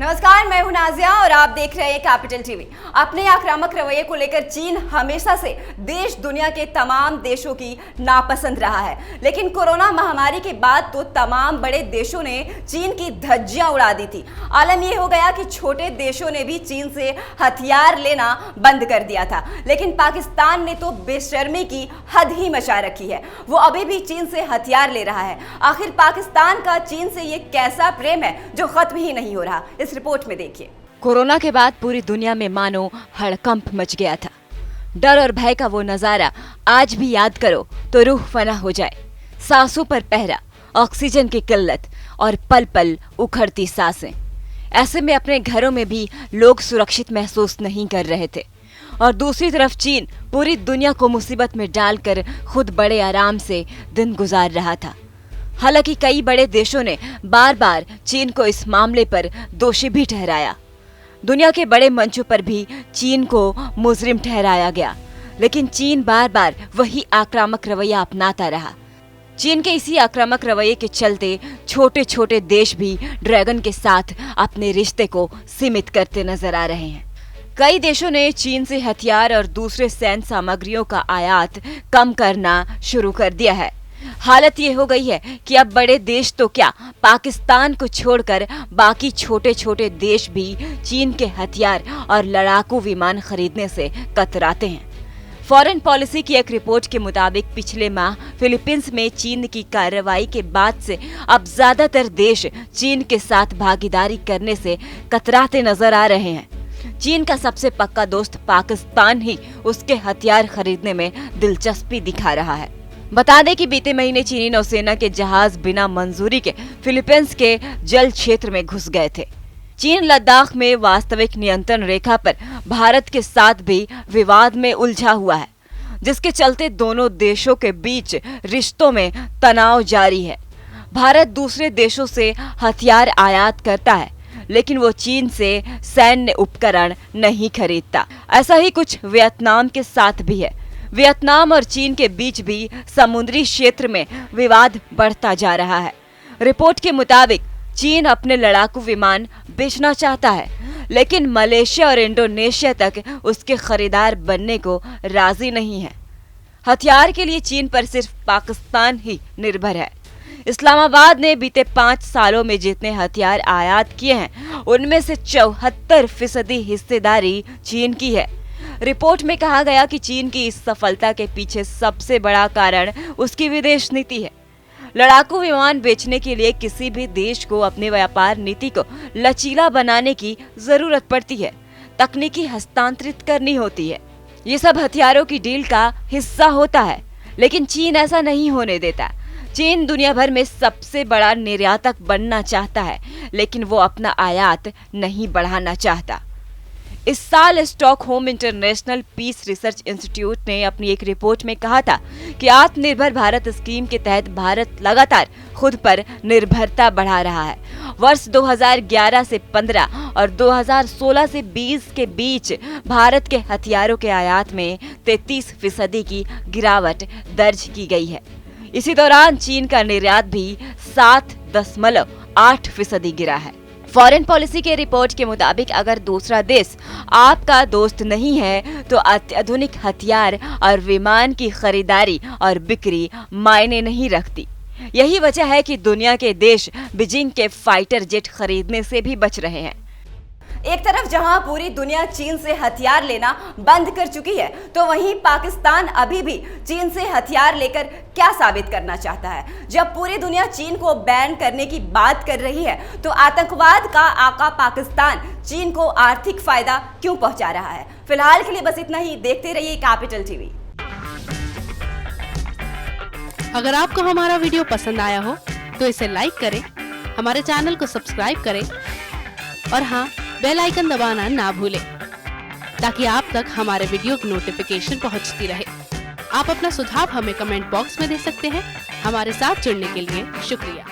नमस्कार, मैं हूं नाजिया और आप देख रहे हैं कैपिटल टीवी। अपने आक्रामक रवैये को लेकर चीन हमेशा से देश दुनिया के तमाम देशों की नापसंद रहा है, लेकिन कोरोना महामारी के बाद तो तमाम बड़े देशों ने चीन की धज्जियां उड़ा दी थी। आलम यह हो गया कि छोटे देशों ने भी चीन से हथियार लेना बंद कर दिया था, लेकिन पाकिस्तान ने तो बेशर्मी की हद ही मचा रखी है। वो अभी भी चीन से हथियार ले रहा है। आखिर पाकिस्तान का चीन से ये कैसा प्रेम है जो खत्म ही नहीं हो रहा? इस रिपोर्ट में देखिए। कोरोना के बाद पूरी दुनिया में मानो हड़कंप मच गया था। डर और भय का वो नजारा आज भी याद करो तो रूह फना हो जाए। सांसों पर पहरा, ऑक्सीजन की किल्लत और पल पल उखड़ती सांसें। ऐसे में अपने घरों में भी लोग सुरक्षित महसूस नहीं कर रहे थे, और दूसरी तरफ चीन पूरी दुनिया को मुसीबत में डालकर खुद बड़े आराम से दिन गुजार रहा था। हालांकि कई बड़े देशों ने बार बार चीन को इस मामले पर दोषी भी ठहराया। दुनिया के बड़े मंचों पर भी चीन को मुजरिम ठहराया गया, लेकिन चीन बार बार वही आक्रामक रवैया अपनाता रहा। चीन के इसी आक्रामक रवैये के चलते छोटे छोटे देश भी ड्रैगन के साथ अपने रिश्ते को सीमित करते नजर आ रहे हैं। कई देशों ने चीन से हथियार और दूसरे सैन्य सामग्रियों का आयात कम करना शुरू कर दिया है। हालत ये हो गई है कि अब बड़े देश तो क्या, पाकिस्तान को छोड़कर बाकी छोटे छोटे देश भी चीन के हथियार और लड़ाकू विमान खरीदने से कतराते हैं। फॉरेन पॉलिसी की एक रिपोर्ट के मुताबिक पिछले माह फिलीपींस में चीन की कार्रवाई के बाद से अब ज्यादातर देश चीन के साथ भागीदारी करने से कतराते नजर आ रहे हैं। चीन का सबसे पक्का दोस्त पाकिस्तान ही उसके हथियार खरीदने में दिलचस्पी दिखा रहा है। बता दें कि बीते महीने चीनी नौसेना के जहाज बिना मंजूरी के फिलीपींस के जल क्षेत्र में घुस गए थे। चीन लद्दाख में वास्तविक नियंत्रण रेखा पर भारत के साथ भी विवाद में उलझा हुआ है, जिसके चलते दोनों देशों के बीच रिश्तों में तनाव जारी है। भारत दूसरे देशों से हथियार आयात करता है, लेकिन वो चीन से सैन्य उपकरण नहीं खरीदता। ऐसा ही कुछ वियतनाम के साथ भी है। वियतनाम और चीन के बीच भी समुद्री क्षेत्र में विवाद बढ़ता जा रहा है। रिपोर्ट के मुताबिक चीन अपने लड़ाकू विमान बेचना चाहता है, लेकिन मलेशिया और इंडोनेशिया तक उसके खरीदार बनने को राजी नहीं है। हथियार के लिए चीन पर सिर्फ पाकिस्तान ही निर्भर है। इस्लामाबाद ने बीते 5 सालों में जितने हथियार आयात किए हैं, उनमें से 74% हिस्सेदारी चीन की है। रिपोर्ट में कहा गया कि चीन की इस सफलता के पीछे सबसे बड़ा कारण उसकी विदेश नीति है। लड़ाकू विमान बेचने के लिए किसी भी देश को अपनी व्यापार नीति को लचीला बनाने की जरूरत पड़ती है, तकनीकी हस्तांतरित करनी होती है। ये सब हथियारों की डील का हिस्सा होता है, लेकिन चीन ऐसा नहीं होने देता। चीन दुनिया भर में सबसे बड़ा निर्यातक बनना चाहता है, लेकिन वो अपना आयात नहीं बढ़ाना चाहता। इस साल Stockholm international peace research institute ने अपनी एक रिपोर्ट में कहा था कि आत्मनिर्भर भारत स्कीम के तहत भारत लगातार खुद पर निर्भरता बढ़ा रहा है। वर्ष 2011 से 15 और 2016 से 20 के बीच भारत के हथियारों के आयात में 33% की गिरावट दर्ज की गई है। इसी दौरान चीन का निर्यात भी 7.8% गिरा है। फॉरेन पॉलिसी के रिपोर्ट के मुताबिक अगर दूसरा देश आपका दोस्त नहीं है तो अत्याधुनिक हथियार और विमान की खरीदारी और बिक्री मायने नहीं रखती। यही वजह है कि दुनिया के देश बीजिंग के फाइटर जेट खरीदने से भी बच रहे हैं। एक तरफ जहां पूरी दुनिया चीन से हथियार लेना बंद कर चुकी है, तो वहीं पाकिस्तान अभी भी चीन से हथियार लेकर क्या साबित करना चाहता है? जब पूरी दुनिया चीन को बैन करने की बात कर रही है, तो आतंकवाद का आका पाकिस्तान चीन को आर्थिक फायदा क्यों पहुंचा रहा है? फिलहाल के लिए बस इतना ही। देखते रहिए कैपिटल टीवी। अगर आपको हमारा वीडियो पसंद आया हो तो इसे लाइक करें, हमारे चैनल को सब्सक्राइब करें और हाँ, बेल आइकन दबाना ना भूलें, ताकि आप तक हमारे वीडियो की नोटिफिकेशन पहुंचती रहे। आप अपना सुझाव हमें कमेंट बॉक्स में दे सकते हैं। हमारे साथ जुड़ने के लिए शुक्रिया।